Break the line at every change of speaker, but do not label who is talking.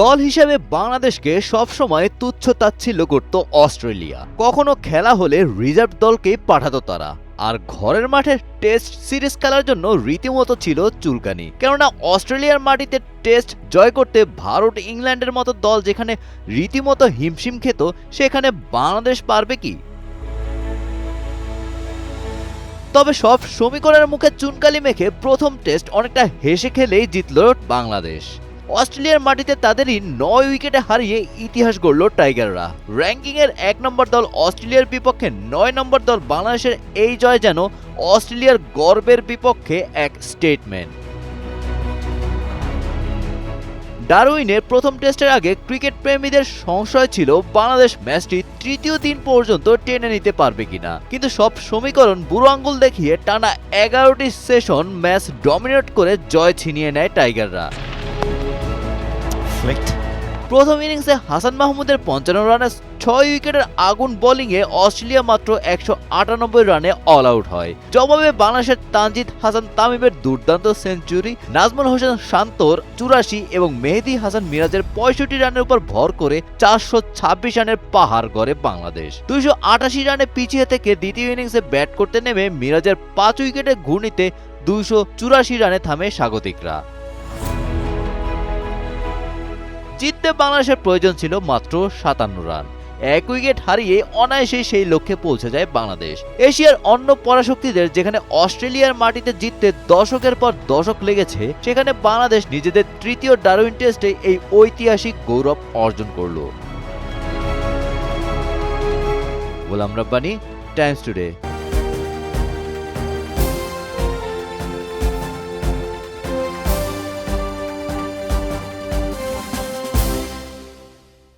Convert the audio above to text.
দল হিসেবে বাংলাদেশকে সবসময় তুচ্ছ-তাচ্ছিল্য করত অস্ট্রেলিয়া। কখনো খেলা হলে রিজার্ভ দলকেই পাঠাতো তারা। আর ঘরের মাঠে টেস্ট সিরিজ খেলার জন্য রীতিমতো ছিল চুলকানি। কেননা অস্ট্রেলিয়ার মাটিতে টেস্ট জয় করতে ভারত, ইংল্যান্ডের মতো দল যেখানে রীতিমতো হিমশিম খেত, সেখানে বাংলাদেশ পারবে কি? তবে সব সমীকরণের মুখে চুনকালি মেখে প্রথম টেস্ট অনেকটা হেসে খেলেই জিতল বাংলাদেশ। অস্ট্রেলিয়ার মাটিতে তাদেরই ৯ উইকেটে হারিয়ে ইতিহাস গড়ল টাইগাররা। র্যাঙ্কিংয়ের ১ নম্বর দল অস্ট্রেলিয়ার বিপক্ষে ৯ নম্বর দল বাংলাদেশের এই জয় যেন অস্ট্রেলিয়ার গর্বের বিপক্ষে এক স্টেটমেন্ট। ডারউইনের প্রথম টেস্টের আগে ক্রিকেট প্রেমীদের সংশয় ছিল বাংলাদেশ ম্যাচটি তৃতীয় দিন পর্যন্ত টেনে নিতে পারবে কিনা, কিন্তু সব সমীকরণ বুড়ো আঙ্গুল দেখিয়ে টানা ১১টি সেশন ম্যাচ ডমিনেট করে জয় ছিনিয়ে নেয় টাইগাররা। প্রথম ইনিংসে হাসান মাহমুদের ৫৫ রানে ৬ উইকেটের আগুন বোলিংয়ে অস্ট্রেলিয়া মাত্র ১৯৮ রানে অল আউট হয়। জবাবে বাংলাদেশের তানজিদ হাসান তামিমের দুর্দান্ত সেঞ্চুরি, নাজমুল হোসেন শান্তর ৮৪ এবং মেহেদী হাসান মিরাজের ৬৫ রানের উপর ভর করে ৪২৬ রানের পাহাড় গড়ে বাংলাদেশ। ২৮৮ রানে পিছিয়ে থেকে দ্বিতীয় ইনিংসে ব্যাট করতে নেমে মিরাজের ৫ উইকেটে ঘূর্ণিতে ২৮৪ রানে থামে স্বাগতিকরা। জিততে বাংলাদেশের প্রয়োজন ছিল মাত্র ৫৭ রান। ১ উইকেট হারিয়ে অনায়াসেই সেই লক্ষ্যে পৌঁছে যায় বাংলাদেশ। এশিয়ার অন্য পরাশক্তিদের যেখানে অস্ট্রেলিয়ার মাটিতে জিততে দশকের পর দশক লেগেছে, সেখানে বাংলাদেশ নিজেদের তৃতীয় ডারউইন টেস্টে এই ঐতিহাসিক গৌরব অর্জন করল। Golam Rabbani, Times today.